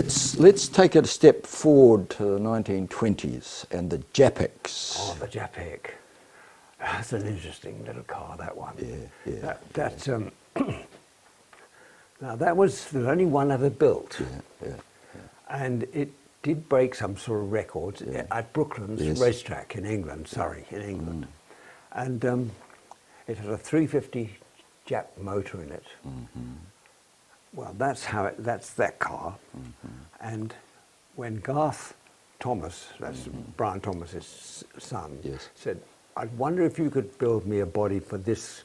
let's take it a step forward to the 1920s and the Japix. Oh, the Jappic. That's an interesting little car, that one. Yeah. Now, that was the only one ever built. Yeah. And it did break some sort of records at Brooklands racetrack in England, Surrey, in England. And it had a 350 Jap motor in it. Well, that's that car. And when Garth Thomas, that's Bryan Thomas's son, said, "I wonder if you could build me a body for this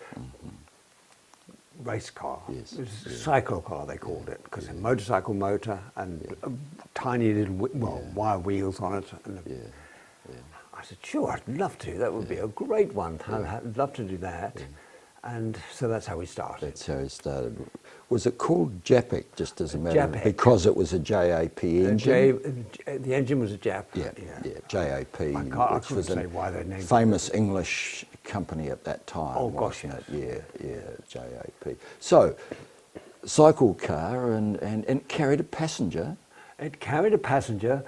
race car." It was a cycle car, they called it, because a motorcycle motor and a tiny little wire wheels on it. And I said, "Sure, I'd love to. That would be a great one. I'd love to do that." And so that's how we started. That's how it started. Was it called Jappic, just as a matter of, Jappic. because it was a JAP engine? The engine was a Jap. JAP, I which was say why they named it. famous English company at that time. Oh gosh, wasn't it? Yeah, JAP. So, cycle car and it carried a passenger. It carried a passenger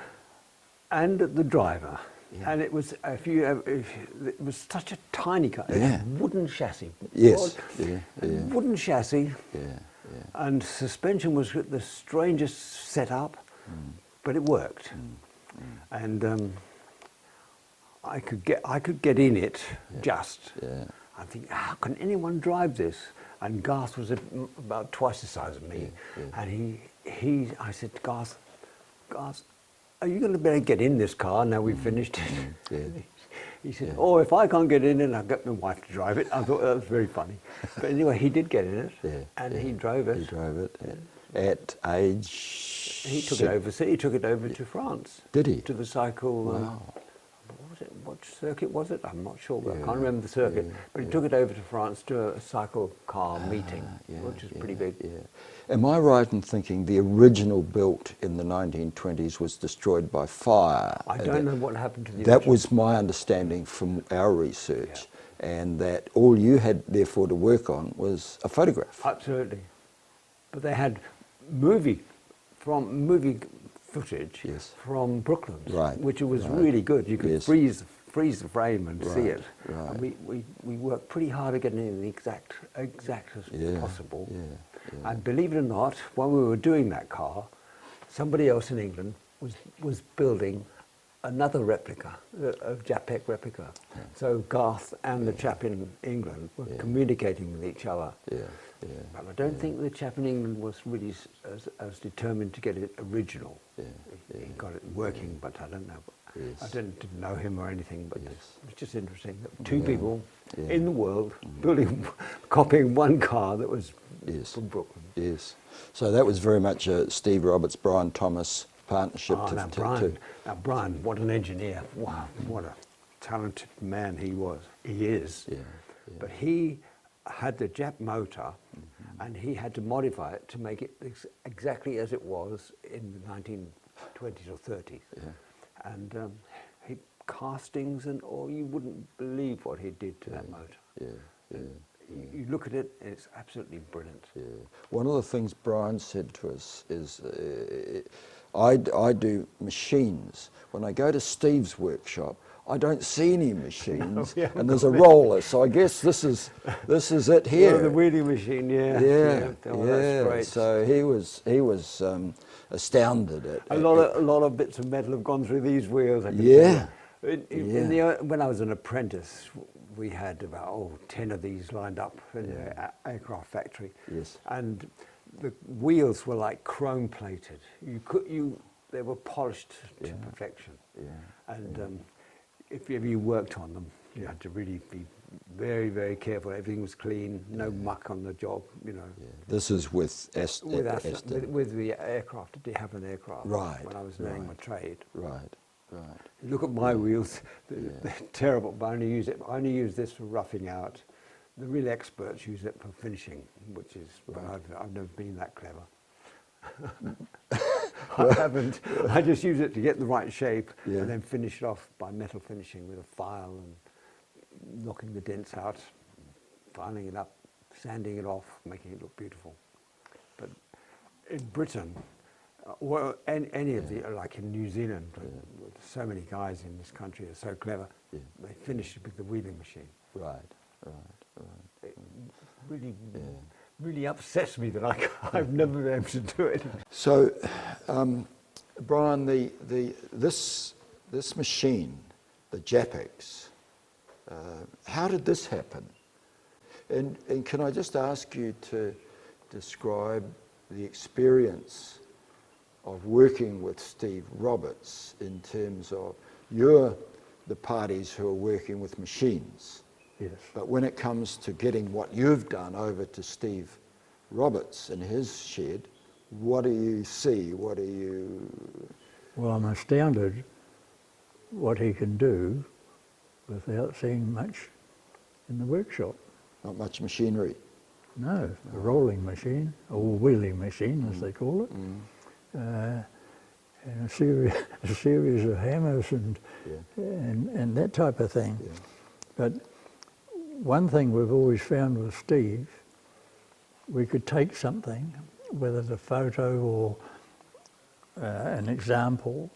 and the driver. And it was it was such a tiny car. It had wooden chassis. Wooden chassis. And suspension was the strangest setup, but it worked. And I could get in it just. I think, how can anyone drive this? And Garth was about twice the size of me, and I said, Garth, are you going to better get in this car now we've finished it? He said, "Oh, if I can't get in it, I'll get my wife to drive it." I thought that was very funny. But anyway, he did get in it, and he drove it. He drove it at age... He took it overseas. He took it over to France. Did he? To the cycle... Wow. What was it? What circuit was it? I'm not sure, but I can't remember the circuit. But he took it over to France to a cycle car meeting, which is pretty big. Am I right in thinking the original built in the 1920s was destroyed by fire? I don't know what happened to the That original. was my understanding from our research, and that all you had therefore to work on was a photograph. Absolutely. But they had movie footage from Brooklands, which was really good. You could freeze the frame and see it. And we worked pretty hard at getting it the exact as possible. And believe it or not, when we were doing that car, somebody else in England was building another replica, a Jappic replica. So Garth and the chap in England were communicating with each other. But I don't think the chap in England was really as determined to get it original. He got it working, but I don't know. I didn't know him or anything, but it's just interesting that two people in the world copying one car that was from Brooklyn. So that was very much a Steve Roberts, Bryan Thomas partnership. Now Bryan, what an engineer! Wow, what a talented man he was. He is. But he had the Jap motor, and he had to modify it to make it exactly as it was in the 1920s or 30s. And he castings and all, you wouldn't believe what he did to that motor. You look at it, and it's absolutely brilliant. One of the things Bryan said to us is, I do machines. When I go to Steve's workshop, I don't see any machines, and there's a roller. So I guess this is it here. Well, the wheelie machine, that's great. So he was astounded at a lot of bits of metal have gone through these wheels. When I was an apprentice, we had about 10 of these lined up in the aircraft factory. And the wheels were like chrome plated. They were polished to perfection. And if you worked on them, you had to really be very, very careful. Everything was clean, no muck on the job, This is with with the aircraft. Did you have an aircraft? When I was learning my trade. You look at my wheels; they're terrible. But I only use this for roughing out. The real experts use it for finishing, which is. But I've never been that clever. I haven't. I just use it to get the right shape and then finish it off by metal finishing with a file and knocking the dents out, filing it up, sanding it off, making it look beautiful. But in Britain, Well, any of the, like in New Zealand, so many guys in this country are so clever. Yeah. They finish with the wheeling machine. Right. It really upsets me that I've never been able to do it. So, Bryan, this machine, the Japix, how did this happen? And can I just ask you to describe the experience of working with Steve Roberts in terms of you're the parties who are working with machines. Yes. But when it comes to getting what you've done over to Steve Roberts in his shed, what do you see? What do you... Well, I'm astounded what he can do without seeing much in the workshop. Not much machinery. No, a rolling machine, or wheeling machine as they call it, and a series of hammers and that type of thing. Yeah. But one thing we've always found with Steve, we could take something, whether it's a photo or an example,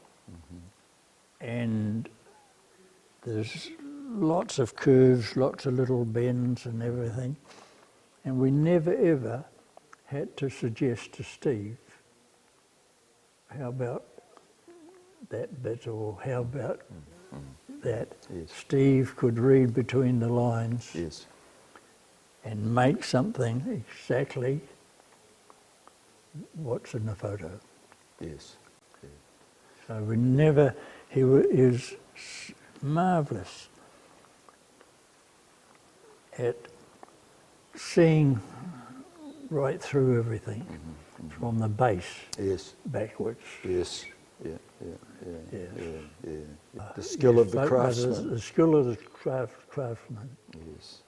and there's lots of curves, lots of little bends and everything, and we never ever had to suggest to Steve, how about that bit, or how about that? Yes. Steve could read between the lines Yes. and make something exactly what's in the photo. Yes. So we never, he was marvellous at seeing right through everything from the base Yes. backwards. Yes. Yeah. Yes. The skill of the craftsman. The skill of the craftsman. Yes.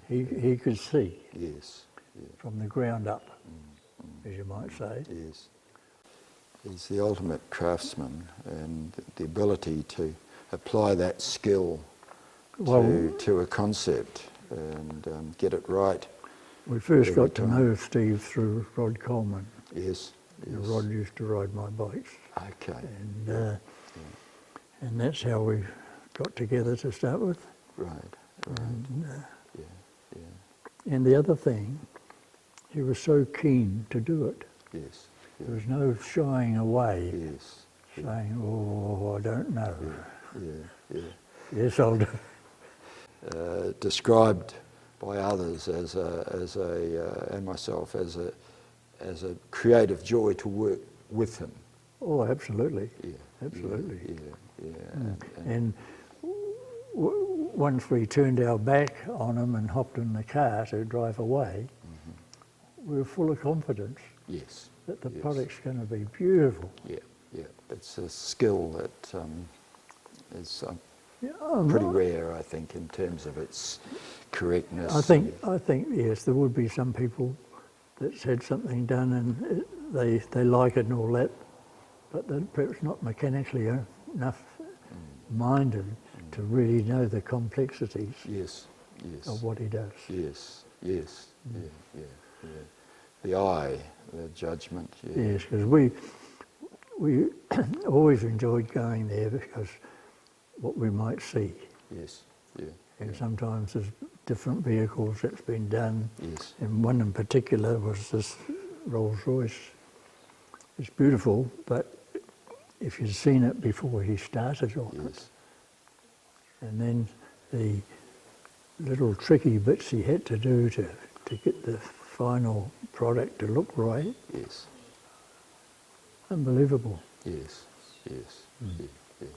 He could see Yes. from the ground up, as you might say. Yes. He's the ultimate craftsman, and the ability to apply that skill to a concept and get it right. We first every got to time. know Steve through Rod Coleman. Yes. Rod used to ride my bikes, Okay. and that's how we got together to start with. Right. And, Yeah. and the other thing, he was so keen to do it. Yes. There was no shying away, Yes. saying, "Oh, I don't know." Yeah. Yes, I'll do. Described by others and myself as a creative joy to work with him. Oh, absolutely. Yeah. Absolutely. Yeah. And once we turned our back on him and hopped in the car to drive away, we were full of confidence Yes. that the product's going to be beautiful. Yeah. It's a skill that is Yeah, pretty rare, I think, in terms of its correctness. I think yes, there would be some people that's had something done and they like it and all that, but they're perhaps not mechanically enough minded to really know the complexities Yes. of what he does. Yes. Yeah. The eye, the judgment. Yeah. Yes, because we always enjoyed going there because what we might see. Yes. Yeah. And sometimes there's different vehicles that's been done. Yes. And one in particular was this Rolls Royce. It's beautiful, but if you'd seen it before he started on it, and then the little tricky bits he had to do to get the final product to look right, Yes. unbelievable. Yes. Yeah.